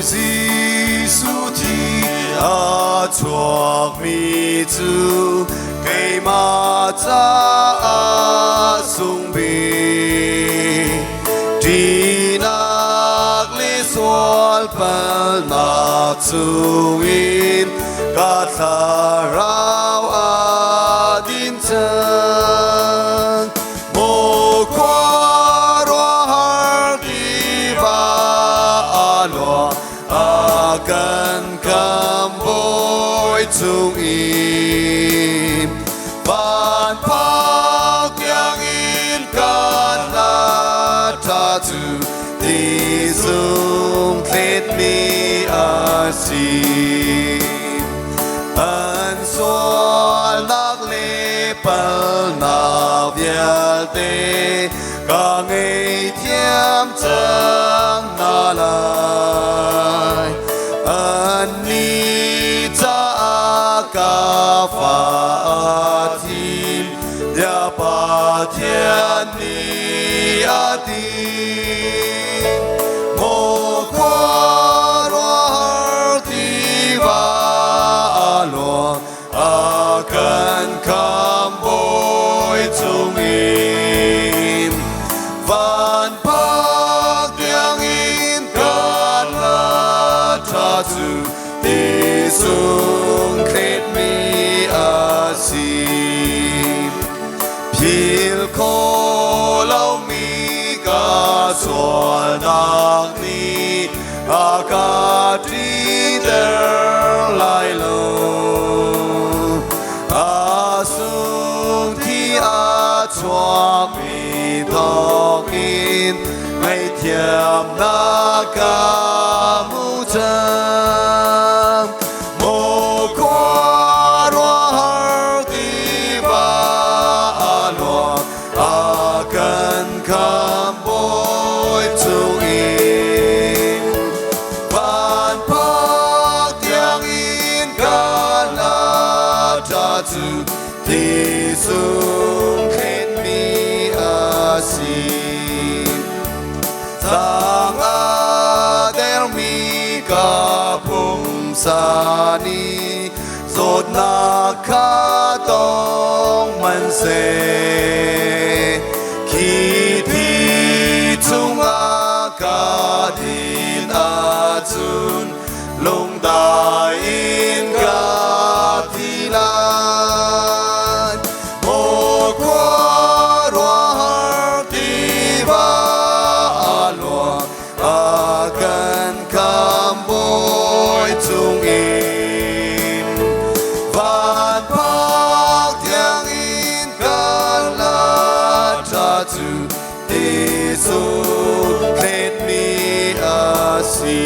Giêsu thì chuộc mi chu cây ma cha sung bi đi nạc li sual pal na chu in ca tha rao adin chân mô qua roa har đi va lo akan kam boy chung im ban pak yang in kan la ta tu đi dung let mi asim an sol nak le pal na vial te ca ngày thiam chẳng na lai an ni cha ca pha thim ya pa thiên ni a ti mô qua roa ti va lo a kan kam boy chung im van pak yang in kan la ta tu ti sung khet mi a si phil ko lau mi ca sual nak ni a ca tri der lai lo a sung thi a chua mi thong in ngày thiam na ca mu chân mô qua roa har ti va lo a kan kam boy chung in van pak yang in kan la ta tu ti sung khen mi a si sang a del mi ka pum sa ni zot na kha tong man se khi thi chung a ka din a chun long da in ka thi lan mô qua roa har ti va lo a kan kam boy chung im van pak yang in kan la ta tu ti su let mi a si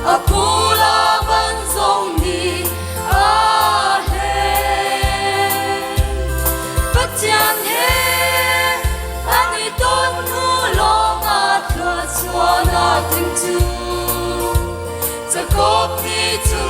Apula banzong ni ahen Patian he Ani ton hulong at laswan ating tu Zakop ni tu